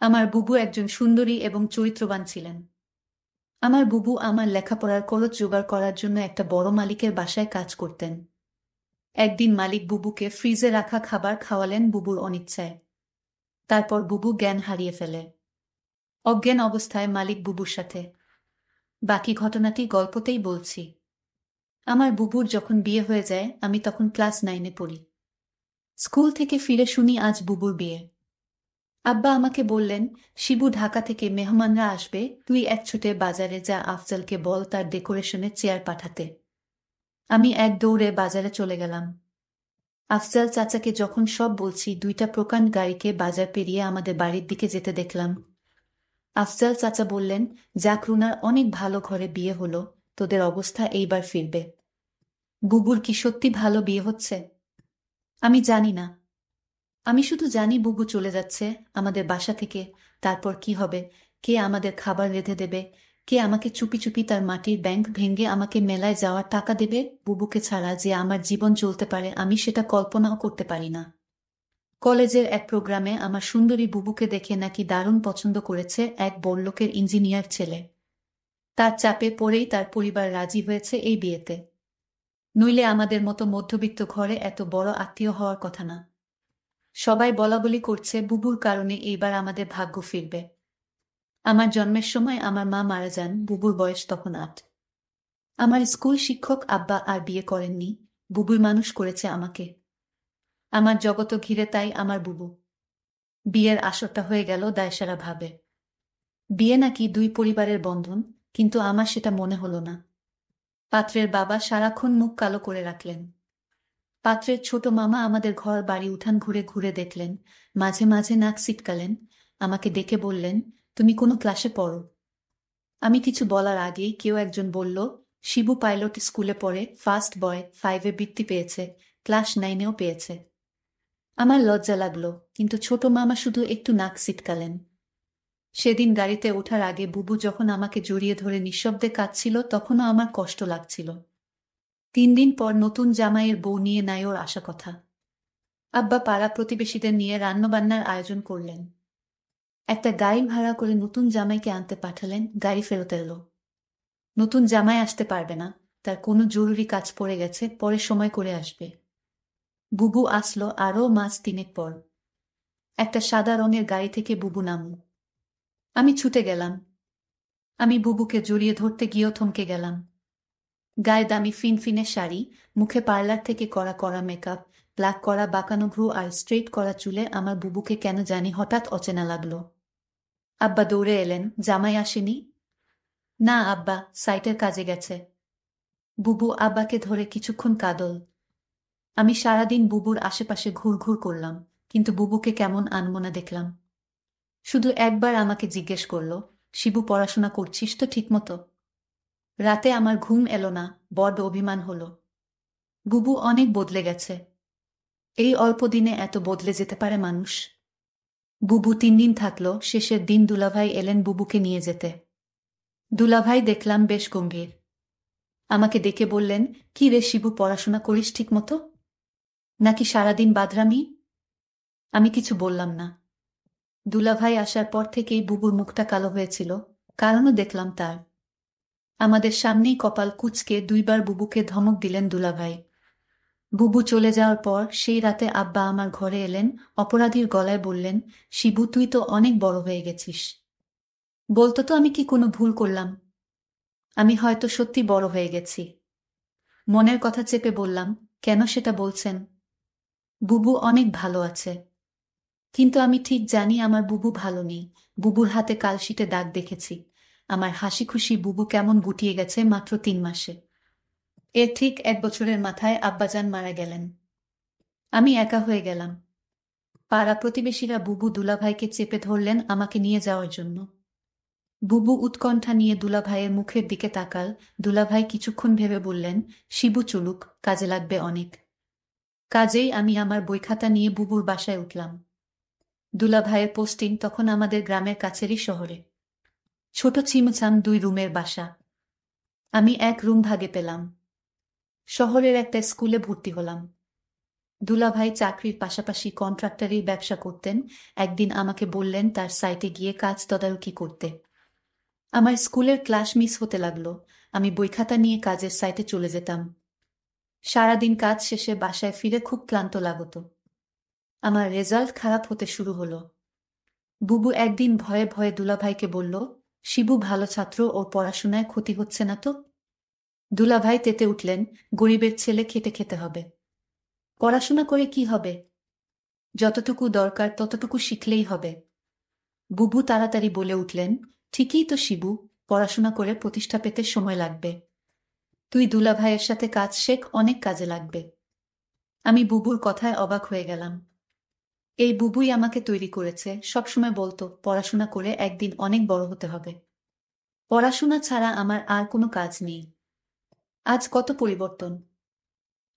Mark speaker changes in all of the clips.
Speaker 1: আমার বুবু একজন সুন্দরী এবং চরিত্রবান ছিলেন। আমার বুবু আমার লেখাপড়ার খরচ জোগাড় করার জন্য একটা বড় মালিকের বাসায় কাজ করতেন। একদিন মালিক বুবুকে ফ্রিজে রাখা খাবার খাওয়ালেন বুবুর অনিচ্ছায়। তারপর বুবু জ্ঞান হারিয়ে ফেলে। অজ্ঞান অবস্থায় মালিক বুবুর সাথে। বাকি ঘটনাটি গল্পতেই বলছি। আমার বুবুর যখন বিয়ে হয়ে যায় আমি তখন ক্লাস 9-এ পড়ি। স্কুল থেকে ফিরে শুনি আজ বুবুর বিয়ে। আব্বা আমাকে বললেন, শিবু ঢাকা থেকে মেহমানরা আসবে, তুই এক ছুটে বাজারে যা, আফজালকে বল তার ডেকোরেশনের চেয়ার পাঠাতে। আমি এক দৌড়ে বাজারে চলে গেলাম। আফজাল চাচাকে যখন সব বলছি, দুইটা প্রকাণ্ড গাড়িকে বাজার পেরিয়ে আমাদের বাড়ির দিকে যেতে দেখলাম। আফজাল চাচা বললেন, যাক রুনার অনেক ভালো ঘরে বিয়ে হলো, তোদের অবস্থা এইবার ফিরবে। বুবুর কি সত্যি ভালো বিয়ে হচ্ছে? আমি জানি না। আমি শুধু জানি বুবু চলে যাচ্ছে আমাদের বাসা থেকে। তারপর কি হবে? কে আমাদের খাবার রেঁধে দেবে? কে আমাকে চুপি চুপি তার মাটির ব্যাংক ভেঙে আমাকে মেলায় যাওয়ার টাকা দেবে? বুবুকে ছাড়া যে আমার জীবন চলতে পারে আমি সেটা কল্পনাও করতে পারি না। কলেজের এক প্রোগ্রামে আমার সুন্দরী বুবুকে দেখে নাকি দারুণ পছন্দ করেছে এক বড়লোকের ইঞ্জিনিয়ার ছেলে। তার চাপে পড়েই তার পরিবার রাজি হয়েছে এই বিয়েতে। নইলে আমাদের মতো মধ্যবিত্ত ঘরে এত বড় আত্মীয় হওয়ার কথা না। সবাই বলাবলি করছে বুবুর কারণে এইবার আমাদের ভাগ্য ফিরবে। আমার জন্মের সময় আমার মা মারা যান, বুবুর বয়স তখন 8। আমার স্কুল শিক্ষক আব্বা আর বিয়ে করেননি, বুবুই মানুষ করেছে আমাকে। আমার জগত ঘিরে তাই আমার বুবু। বিয়ের আসরটা হয়ে গেল দায়সারা ভাবে। বিয়ে নাকি দুই পরিবারের বন্ধন, কিন্তু আমার সেটা মনে হলো না। পাত্রের বাবা সারাক্ষণ মুখ কালো করে রাখলেন। পাত্রের ছোট মামা আমাদের ঘর বাড়ি উঠান ঘুরে ঘুরে দেখলেন, মাঝে মাঝে নাক সিটকালেন, আমাকে ডেকে বললেন, তুমি কোনো ক্লাসে পড়ো? আমি কিছু বলার আগেই কেউ একজন বলল, শিবু পাইলট স্কুলে পড়ে, ফার্স্ট বয়, 5-এ বৃত্তি পেয়েছে, ক্লাস 9-এও পেয়েছে। আমার লজ্জা লাগলো, কিন্তু ছোট মামা শুধু একটু নাক সিটকালেন। সেদিন গাড়িতে ওঠার আগে বুবু যখন আমাকে জড়িয়ে ধরে নিঃশব্দে কাঁদছিল তখনও আমার কষ্ট লাগছিল। 3 দিন পর নতুন জামাইয়ের বউ নিয়ে নাই ওর আসা কথা। আব্বা পাড়া প্রতিবেশীদের নিয়ে রান্নাবান্নার আয়োজন করলেন। একটা গাড়ি ভাড়া করে নতুন জামাইকে আনতে পাঠালেন, গাড়ি ফেরত এলো। নতুন জামাই আসতে পারবে না, তার কোনো জরুরি কাজ পড়ে গেছে, পরে সময় করে আসবে। বুবু আসলো আরও মাস 3 পর। একটা সাদা রঙের গাড়ি থেকে বুবু নামল। আমি ছুটে গেলাম। আমি বুবুকে জড়িয়ে ধরতে গিয়েও থমকে গেলাম। গায়ে দামি ফিনফিনে শাড়ি, মুখে পার্লার থেকে করা করা মেকআপ, ব্ল্যাক করা বাঁকানো ভ্রু আর স্ট্রেট করা চুলে আমার বুবুকে কেন জানি হঠাৎ অচেনা লাগলো। আব্বা দৌড়ে এলেন, জামাই আসেনি? না আব্বা, সাইটের কাজে গেছে। বুবু আব্বাকে ধরে কিছুক্ষণ কাঁদল। আমি সারাদিন বুবুর আশেপাশে ঘুরঘুর করলাম, কিন্তু বুবুকে কেমন আনমনা দেখলাম। শুধু একবার আমাকে জিজ্ঞেস করলো, শিবু পড়াশোনা করছিস তো ঠিকমতো? রাতে আমার ঘুম এলো না, বড্ড অভিমান হলো। বুবু অনেক বদলে গেছে। এই অল্প দিনে এত বদলে যেতে পারে মানুষ? বুবু 3 দিন থাকলো, শেষের দিন দুলাভাই এলেন বুবুকে নিয়ে যেতে। দুলাভাই দেখলাম বেশ গম্ভীর। আমাকে ডেকে বললেন, কি রে শিবু, পড়াশোনা করিস ঠিক মতো, নাকি সারাদিন বাদরামি? আমি কিছু বললাম না। দুলাভাই আসার পর থেকেই বুবুর মুখটা কালো হয়েছিল, কারণও দেখলাম তার। আমাদের সামনেই কপাল কুঁচকে 2বার বুবুকে ধমক দিলেন দুলাভাই। বুবু চলে যাওয়ার পর সেই রাতে আব্বা আমার ঘরে এলেন, অপরাধীর গলায় বললেন, শিবু তুই তো অনেক বড় হয়ে গেছিস। বলতো তো আমি কি কোনো ভুল করলাম? আমি হয়তো সত্যি বড় হয়ে গেছি। মনের কথা চেপে বললাম, কেন সেটা বলছেন? বুবু অনেক ভালো আছে। কিন্তু আমি ঠিক জানি আমার বুবু ভালো নেই। বুবুর হাতে কালশিটে দাগ দেখেছি। আমার হাসি খুশি বুবু কেমন গুটিয়ে গেছে মাত্র 3 মাসে। এর ঠিক 1 বছরের মাথায় আব্বাজান মারা গেলেন। আমি একা হয়ে গেলাম। পাড়া প্রতিবেশীরা বুবু দুলাভাইকে চেপে ধরলেন আমাকে নিয়ে যাওয়ার জন্য। বুবু উৎকণ্ঠা নিয়ে দুলাভাইয়ের মুখের দিকে তাকাল। দুলাভাই কিছুক্ষণ ভেবে বললেন, শিবু চলুক, কাজে লাগবে অনেক। কাজেই আমি আমার বইখাতা নিয়ে বুবুর বাসায় উঠলাম। দুলাভাইয়ের পোস্টিং তখন আমাদের গ্রামের কাছেরই শহরে। ছোট ছিমছাম 2 রুমের বাসা। আমি এক রুম ভাগে পেলাম। শহরের একটা স্কুলে ভর্তি হলাম। দুলাভাই চাকরির পাশাপাশি কন্ট্রাক্টরি ব্যবসা করতেন। একদিন আমাকে বললেন তার সাইটে গিয়ে কাজ তদারকি করতে। আমার স্কুলের ক্লাস মিস হতে লাগলো। আমি বইখাতা নিয়ে কাজের সাইটে চলে যেতাম। সারাদিন কাজ শেষে বাসায় ফিরে খুব ক্লান্ত লাগতো। আমার রেজাল্ট খারাপ হতে শুরু হলো। বুবু একদিন ভয়ে ভয়ে দুলাভাইকে বলল, শিবু ভালো ছাত্র, ওর পড়াশোনায় ক্ষতি হচ্ছে না তো? দুলাভাই তেতে উঠলেন, গরিবের ছেলে খেটে খেতে হবে। পড়াশোনা করে কি হবে? যতটুকু দরকার ততটুকু শিখলেই হবে। বুবু তাড়াতাড়ি বলে উঠলেন, ঠিকই তো শিবু, পড়াশোনা করে প্রতিষ্ঠা পেতে সময় লাগবে। তুই দুলাভাইয়ের সাথে কাজ শেখ, অনেক কাজে লাগবে। আমি বুবুর কথায় অবাক হয়ে গেলাম। এই বুবুই আমাকে তৈরি করেছে, সবসময় বলতো পড়াশোনা করে একদিন অনেক বড় হতে হবে। পড়াশোনা ছাড়া আমার আর কোনো কাজ নেই। আজ কত পরিবর্তন!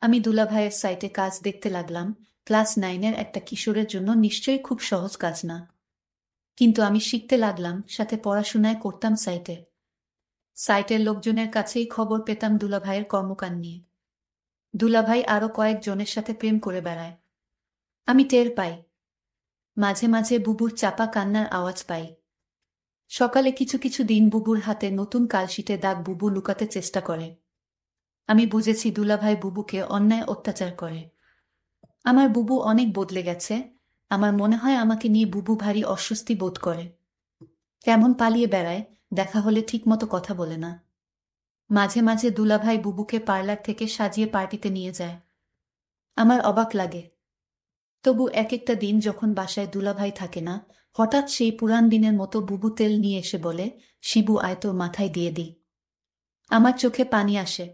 Speaker 1: আমি দুলাভাইয়ের সাইটে কাজ দেখতে লাগলাম। ক্লাস 9-এর একটা কিশোরের জন্য নিশ্চয়ই খুব সহজ কাজ না। কিন্তু আমি শিখতে লাগলাম, সাথে পড়াশোনায় করতাম সাইটে। সাইটের লোকজনের কাছেই খবর পেতাম দুলাভাইয়ের কর্মকাণ্ড নিয়ে। দুলাভাই আরো কয়েকজনের সাথে প্রেম করে বেড়ায়। আমি টের পাই। মাঝে মাঝে বুবুর চাপা কান্নার আওয়াজ পাই। সকালে কিছু কিছু দিন বুবুর হাতে নতুন কালশিটে দাগ বুবু লুকাতে চেষ্টা করে। আমি বুঝেছি দুলাভাই বুবুকে অন্যায় অত্যাচার করে। আমার বুবু অনেক বদলে গেছে। আমার মনে হয় আমাকে নিয়ে বুবু ভারী অস্বস্তি বোধ করে। কেমন পালিয়ে বেড়ায়, দেখা হলে ঠিকমতো কথা বলে না। মাঝে মাঝে দুলাভাই বুবুকে পার্লার থেকে সাজিয়ে পার্টিতে নিয়ে যায়। আমার অবাক লাগে। তবু এক একটা দিন যখন বাসায় দুলাভাই থাকে না, হঠাৎ সেই পুরান দিনের মতো বুবু তেল নিয়ে এসে বলে, শিবু আয় তোর মাথায় দিয়ে দিই। আমার চোখে পানি আসে।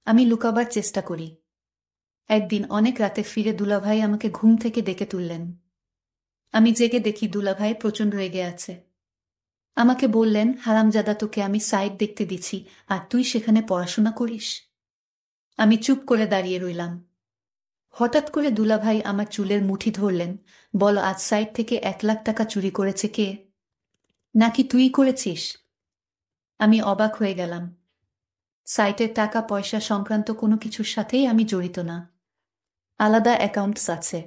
Speaker 1: আমি লুকাবার চেষ্টা করি। একদিন অনেক রাতে ফিরে দুলাভাই আমাকে ঘুম থেকে ডেকে তুললেন। আমি জেগে দেখি দুলাভাই প্রচণ্ড রেগে আছে। আমাকে বললেন, হারামজাদা, তোকে আমি সাইট দেখতে দিছি আর তুই সেখানে পড়াশোনা করিস? আমি চুপ করে দাঁড়িয়ে রইলাম। হঠাৎ করে দুলাভাই আমার চুলের মুঠি ধরলেন। বল, আজ সাইট থেকে 1 লাখ টাকা চুরি করেছে কে? নাকি তুই করেছিস? আমি অবাক হয়ে গেলাম। সাইটের টাকা পয়সা সংক্রান্ত কোনো কিছুর সাথেই আমি জড়িত না। আলাদা অ্যাকাউন্টস আছে।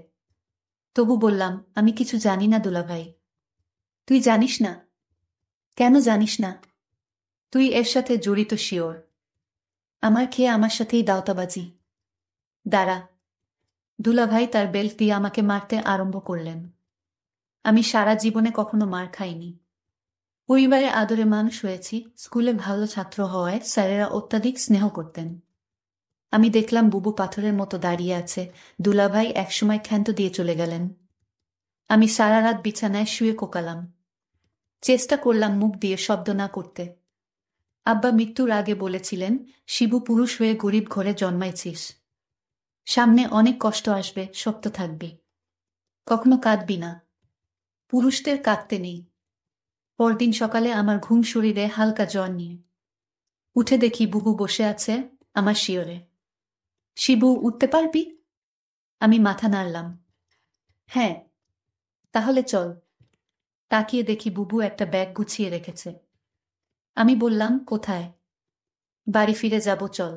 Speaker 1: তবু বললাম, আমি কিছু জানি না দুলাভাই। তুই জানিস না? কেন জানিস না? তুই এর সাথে জড়িত শিওর? আমার খেয়ে আমার সাথেই দাওতাবাজি। দাঁড়া। দুলাভাই তার বেল্ট দিয়ে আমাকে মারতে আরম্ভ করলেন। আমি সারা জীবনে কখনো মার খাইনি। পরিবারে আদরে মানুষ হয়েছি, স্কুলে ভালো ছাত্র হওয়ায় স্যারেরা অত্যাধিক স্নেহ করতেন। আমি দেখলাম বুবু পাথরের মতো দাঁড়িয়ে আছে। দুলাভাই একসময় ক্ষান্ত দিয়ে চলে গেলেন। আমি সারা রাত বিছানায় শুয়ে কোকালাম। চেষ্টা করলাম মুখ দিয়ে শব্দ না করতে। আব্বা মৃত্যুর আগে বলেছিলেন, শিবু, পুরুষ হয়ে গরিব ঘরে জন্মাইছিস। সামনে অনেক কষ্ট আসবে, শক্ত থাকবি। কখনো কাঁদবি না। পুরুষদের কাঁদতে নেই। পরদিন সকালে আমার ঘুম শরীরে হালকা জ্বর নিয়ে উঠে দেখি বুবু বসে আছে আমার শিয়রে। শিবু, উঠতে পারবি? আমি মাথা নাড়লাম। হ্যাঁ। তাহলে চল। তাকিয়ে দেখি বুবু একটা ব্যাগ গুছিয়ে রেখেছে। আমি বললাম, কোথায়? বাড়ি ফিরে যাব, চল।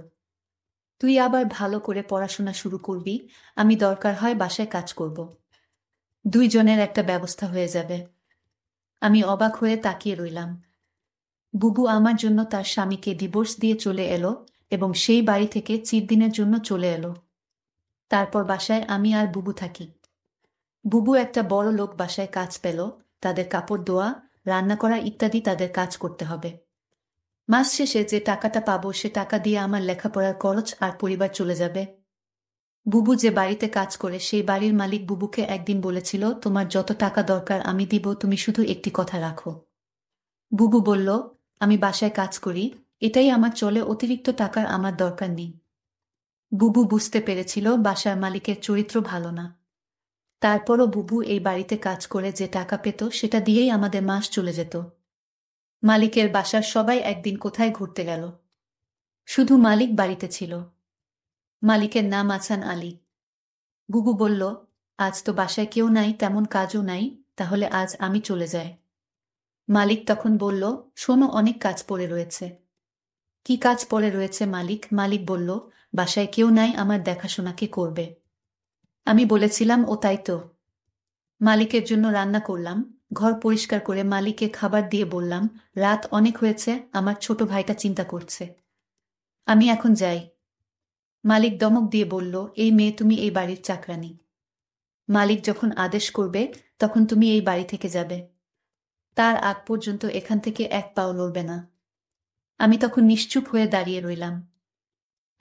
Speaker 1: তুই আবার ভালো করে পড়াশোনা শুরু করবি, আমি দরকার হয় বাসায় কাজ করব। দুইজনের একটা ব্যবস্থা হয়ে যাবে। আমি অবাক হয়ে তাকিয়ে রইলাম। বুবু আমার জন্য তার স্বামীকে ডিভোর্স দিয়ে চলে এলো এবং সেই বাড়ি থেকে চিরদিনের জন্য চলে এলো। তারপর বাসায় আমি আর বুবু থাকি। বুবু একটা বড় লোক বাসায় কাজ পেল। তাদের কাপড় ধোয়া, রান্না করা ইত্যাদি তাদের কাজ করতে হবে। মাস শেষে যে টাকাটা পাবো সে টাকা দিয়ে আমার লেখাপড়ার খরচ আর পরিবার চলে যাবে। বুবু যে বাড়িতে কাজ করে সেই বাড়ির মালিক বুবুকে একদিন বলেছিল, তোমার যত টাকা দরকার আমি দিব, তুমি শুধু একটি কথা রাখো। বুবু বলল, আমি বাসায় কাজ করি, এটাই আমার চলে, অতিরিক্ত টাকার আমার দরকার নেই। বুবু বুঝতে পেরেছিল বাসার মালিকের চরিত্র ভালো না। তারপরও বুবু এই বাড়িতে কাজ করে যে টাকা পেত সেটা দিয়েই আমাদের মাস চলে যেত। মালিকের বাসার সবাই একদিন কোথায় ঘুরতে গেল। শুধু মালিক বাড়িতে ছিল। মালিকের নাম আছান আলী। বুবু বলল, আজ তো বাসায় কেউ নাই, তেমন কাজও নাই, তাহলে আজ আমি চলে যাই। মালিক তখন বলল, শোনো, অনেক কাজ পড়ে রয়েছে। কি কাজ পড়ে রয়েছে মালিক? মালিক বলল, বাসায় কেউ নাই, আমার দেখাশোনা কে করবে? আমি বলেছিলাম, ও তাই তো। মালিকের জন্য রান্না করলাম, ঘর পরিষ্কার করে মালিককে খাবার দিয়ে বললাম, রাত অনেক হয়েছে, আমার ছোট ভাইটা চিন্তা করছে। আমি এখন যাই। মালিক দমক দিয়ে বলল, এই মেয়ে তুমি এই বাড়ির চাকরানী। মালিক যখন আদেশ করবে তখন তুমি এই বাড়ি থেকে যাবে। তার আগ পর্যন্ত এখান থেকে এক পাও লড়বে না। আমি তখন নিশ্চুপ হয়ে দাঁড়িয়ে রইলাম।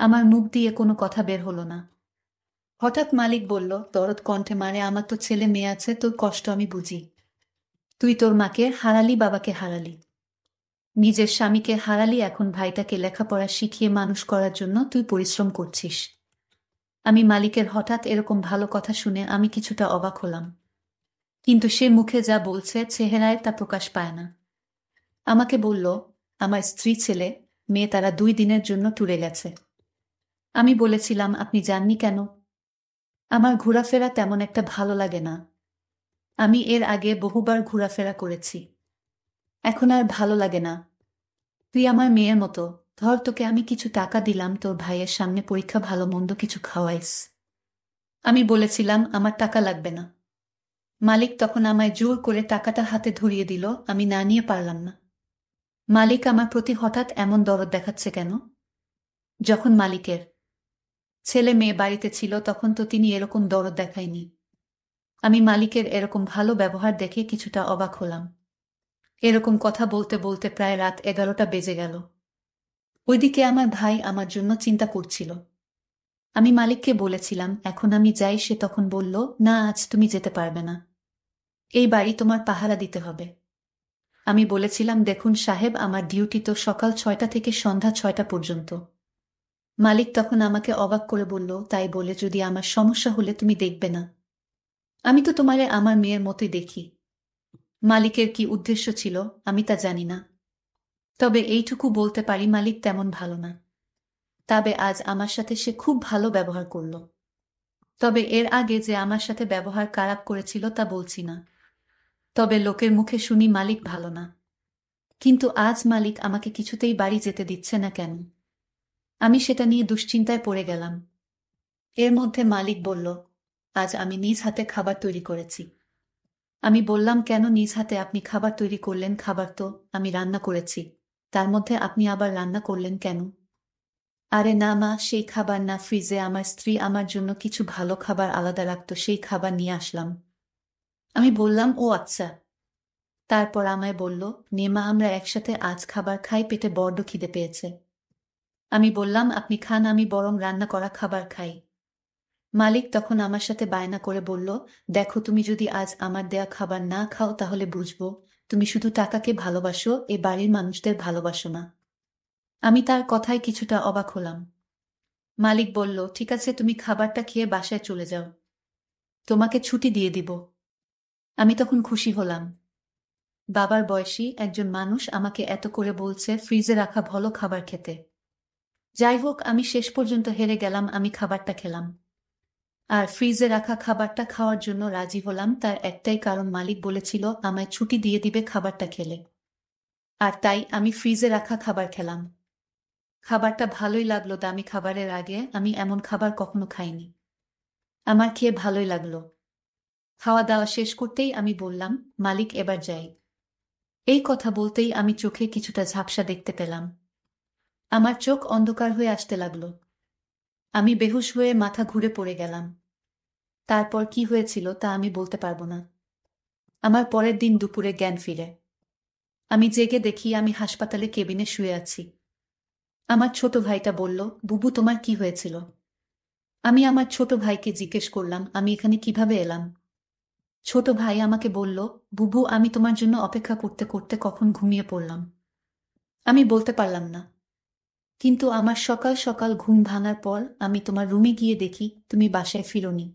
Speaker 1: আমার মুখ দিয়ে কোনো কথা বের হলো না। হঠাৎ মালিক বলল দরদ কণ্ঠে, মারে আমার তো ছেলে মেয়ে আছে, তোর কষ্ট আমি বুঝি। তুই তোর মাকে হারালি, বাবাকে হারালি, নিজের স্বামীকে হারালি, এখন ভাইটাকে লেখাপড়া শিখিয়ে মানুষ করার জন্য তুই পরিশ্রম করছিস। আমি মালিকের হঠাৎ এরকম ভালো কথা শুনে আমি কিছুটা অবাক হলাম, কিন্তু সে মুখে যা বলছে চেহারায় তা প্রকাশ পায় না। আমাকে বলল, আমার স্ত্রী ছেলে মেয়ে তারা 2 দিনের জন্য ট্যুরে গেছে। আমি বলেছিলাম, আপনি যাননি কেন? আমার ঘোরাফেরা তেমন একটা ভালো লাগে না। আমি এর আগে বহুবার ঘোরাফেরা করেছি, এখন আর ভালো লাগে না। তুই আমার মেয়ের মতো, ধর তোকে আমি কিছু টাকা দিলাম, তোর ভাইয়ের সামনে পরীক্ষা ভালো মন্দ কিছু খাওয়াইস। আমি বলেছিলাম, আমার টাকা লাগবে না। মালিক তখন আমায় জোর করে টাকাটা হাতে ধরিয়ে দিল, আমি না নিয়ে পারলাম না। মালিক আমার প্রতি হঠাৎ এমন দরদ দেখাচ্ছে কেন? যখন মালিকের ছেলে মেয়ে বাড়িতে ছিল তখন তো তিনি এরকম দরদ দেখায়নি। আমি মালিকের এরকম ভালো ব্যবহার দেখে কিছুটা অবাক হলাম। এরকম কথা বলতে বলতে প্রায় রাত 11টা বেজে গেল। ওইদিকে আমার ভাই আমার জন্য চিন্তা করছিল। আমি মালিককে বলেছিলাম, এখন আমি যাই। সে তখন বলল, না, আজ তুমি যেতে পারবে না, এই বাড়ি তোমার পাহারা দিতে হবে। আমি বলেছিলাম, দেখুন সাহেব, আমার ডিউটি তো সকাল 6টা থেকে সন্ধ্যা 6টা পর্যন্ত। মালিক তখন আমাকে অবাক করে বলল, তাই বলে যদি আমার সমস্যা হলে তুমি দেখবে না? আমি তো তোমারে আমার মেয়ের মতোই দেখি। মালিকের কি উদ্দেশ্য ছিল আমি তা জানি না, তবে এইটুকু বলতে পারি মালিক তেমন ভালো না। তবে আজ আমার সাথে সে খুব ভালো ব্যবহার করল। তবে এর আগে যে আমার সাথে ব্যবহার খারাপ করেছিল তা বলছি না, তবে লোকের মুখে শুনি মালিক ভালো না। কিন্তু আজ মালিক আমাকে কিছুতেই বাড়ি যেতে দিচ্ছে না কেন? আমি সেটা নিয়ে দুশ্চিন্তায় পড়ে গেলাম। এর মধ্যে মালিক বলল, আজ আমি নিজ হাতে খাবার তৈরি করেছি। আমি বললাম, কেন নিজ হাতে আপনি খাবার তৈরি করলেন? খাবার তো আমি রান্না করেছি, তার মধ্যে আপনি আবার রান্না করলেন কেন? আরে না মা, সেই খাবার না, ফ্রিজে আমার স্ত্রী আমার জন্য কিছু ভালো খাবার আলাদা রাখতো, সেই খাবার নিয়ে আসলাম। আমি বললাম, ও আচ্ছা। তারপর আমায় বলল, নে মা, আমরা একসাথে আজ খাবার খাই, পেটে বড্ড খিদে পেয়েছে। আমি বললাম, আপনি খান, আমি বরং রান্না করা খাবার খাই। মালিক তখন আমার সাথে বায়না করে বলল, দেখো, তুমি যদি আজ আমার দেয়া খাবার না খাও তাহলে বুঝবো তুমি শুধু টাকাকে ভালোবাসো, এ বাড়ির মানুষদের ভালোবাসো না। আমি তার কথায় কিছুটা অবাক হলাম। মালিক বলল, ঠিক আছে, তুমি খাবারটা খেয়ে বাসায় চলে যাও, তোমাকে ছুটি দিয়ে দিব। আমি তখন খুশি হলাম। বাবার বয়সী একজন মানুষ আমাকে এত করে বলছে ফ্রিজে রাখা ভালো খাবার খেতে। যাই হোক, আমি শেষ পর্যন্ত হেরে গেলাম, আমি খাবারটা খেলাম। আর ফ্রিজে রাখা খাবারটা খাওয়ার জন্য রাজি হলাম তার একটাই কারণ, মালিক বলেছিল আমায় ছুটি দিয়ে দিবে খাবারটা খেলে। আর তাই আমি ফ্রিজে রাখা খাবার খেলাম। খাবারটা ভালোই লাগলো, দামি খাবারের আগে আমি এমন খাবার কখনো খাইনি। আমার খেয়ে ভালোই লাগলো। খাওয়া দাওয়া শেষ করতেই আমি বললাম, মালিক এবার যাই। এই কথা বলতেই আমি চোখে কিছুটা ঝাপসা দেখতে পেলাম। আমার চোখ অন্ধকার হয়ে আসতে লাগলো। আমি বেহুশ হয়ে মাথা ঘুরে পড়ে গেলাম। তারপর কি হয়েছিল তা আমি বলতে পারবো না। আমার পরের দিন দুপুরে জ্ঞান ফিরে। আমি জেগে দেখি আমি হাসপাতালে কেবিনে শুয়ে আছি। আমার ছোট ভাইটা বলল, বুবু, তোমার কি হয়েছিল? আমি আমার ছোট ভাইকে জিজ্ঞেস করলাম, আমি এখানে কিভাবে এলাম? ছোট ভাই আমাকে বলল, বুবু, আমি তোমার জন্য অপেক্ষা করতে করতে কখন ঘুমিয়ে পড়লাম। আমি বলতে পারলাম না, কিন্তু আমার সকাল সকাল ঘুম ভাঙার পর আমি তোমার রুমে গিয়ে দেখি তুমি বাসায় ফিরোনি।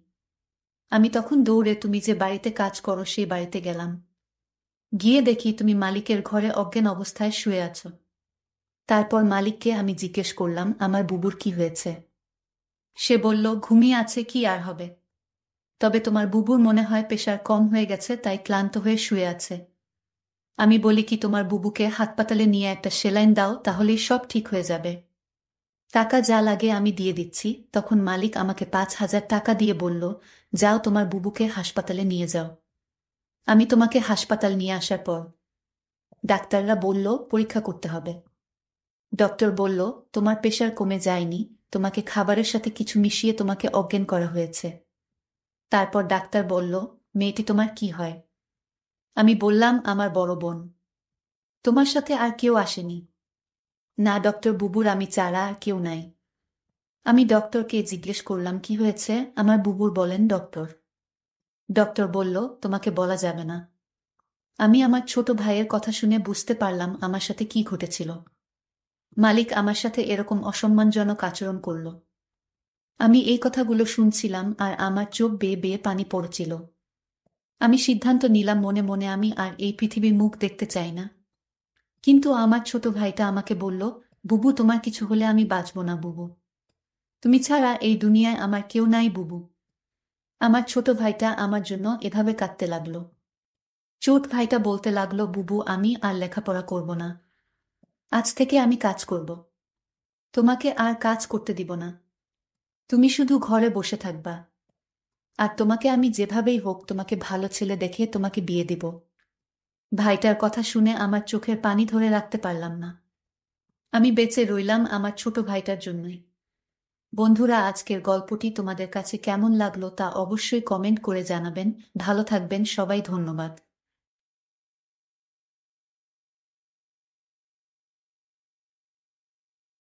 Speaker 1: আমি তখন দৌড়ে তুমি যে বাড়িতে কাজ করো সেই বাড়িতে গেলাম। গিয়ে দেখি তুমি মালিকের ঘরে অজ্ঞান অবস্থায় শুয়ে আছো। তারপর মালিককে আমি জিজ্ঞেস করলাম, আমার বুবুর কি হয়েছে? সে বলল, ঘুমিয়ে আছে, কি আর হবে। তবে তোমার বুবুর মনে হয় প্রেশার কম হয়ে গেছে, তাই ক্লান্ত হয়ে শুয়ে আছে। আমি বলি কি, তোমার বুবুকে হাসপাতালে নিয়ে একটা সেলাইন দাও, তাহলেই সব ঠিক হয়ে যাবে। টাকা যা লাগে আমি দিয়ে দিচ্ছি। তখন মালিক আমাকে 5,000 টাকা দিয়ে বলল, যাও তোমার বুবুকে হাসপাতালে নিয়ে যাও। আমি তোমাকে হাসপাতাল নিয়ে আসার পর ডাক্তাররা বলল পরীক্ষা করতে হবে। ডক্টর বলল, তোমার প্রেশার কমে যায়নি, তোমাকে খাবারের সাথে কিছু মিশিয়ে তোমাকে অজ্ঞান করা হয়েছে। তারপর ডাক্তার বলল, মেয়েটি তোমার কি হয়? আমি বললাম, আমার বড় বোন। তোমার সাথে আর কেউ আসেনি? না ডক্টর, বুবুর আমি ছাড়া আর কেউ নাই। আমি ডক্টরকে জিজ্ঞেস করলাম কি হয়েছে, আমার বুবুর বলেন ডক্টর। ডক্টর বলল, তোমাকে বলা যাবে না। আমি আমার ছোট ভাইয়ের কথা শুনে বুঝতে পারলাম আমার সাথে কি ঘটেছিল। মালিক আমার সাথে এরকম অসম্মানজনক আচরণ করল। আমি এই কথাগুলো শুনছিলাম আর আমার চোখ বেয়ে বেয়ে পানি পড়ছিল। আমি সিদ্ধান্ত নিলাম মনে মনে আমি আর এই পৃথিবীর মুখ দেখতে চাই না। কিন্তু আমার ছোট ভাইটা আমাকে বলল, বুবু তোমার কিছু হলে আমি বাঁচব না বুবু। তুমি ছাড়া এই দুনিয়ায় আমার কেউ নাই বুবু। আমার ছোট ভাইটা আমার জন্য এভাবে কাঁদতে লাগলো। ছোট ভাইটা বলতে লাগলো, বুবু আমি আর লেখাপড়া করব না। আজ থেকে আমি কাজ করব। তোমাকে আর কাজ করতে দিব না। তুমি শুধু ঘরে বসে থাকবা। আর তোমাকে আমি যেভাবেই হোক তোমাকে ভালো ছেলে দেখে তোমাকে বিয়ে দিব। ভাইটার কথা শুনে আমার চোখের পানি ধরে রাখতে পারলাম না। আমি বেঁচে রইলাম আমার ছোট ভাইটার জন্যই। বন্ধুরা, আজকের গল্পটি তোমাদের কাছে কেমন লাগলো তা অবশ্যই কমেন্ট করে জানাবেন। ভালো থাকবেন সবাই, ধন্যবাদ।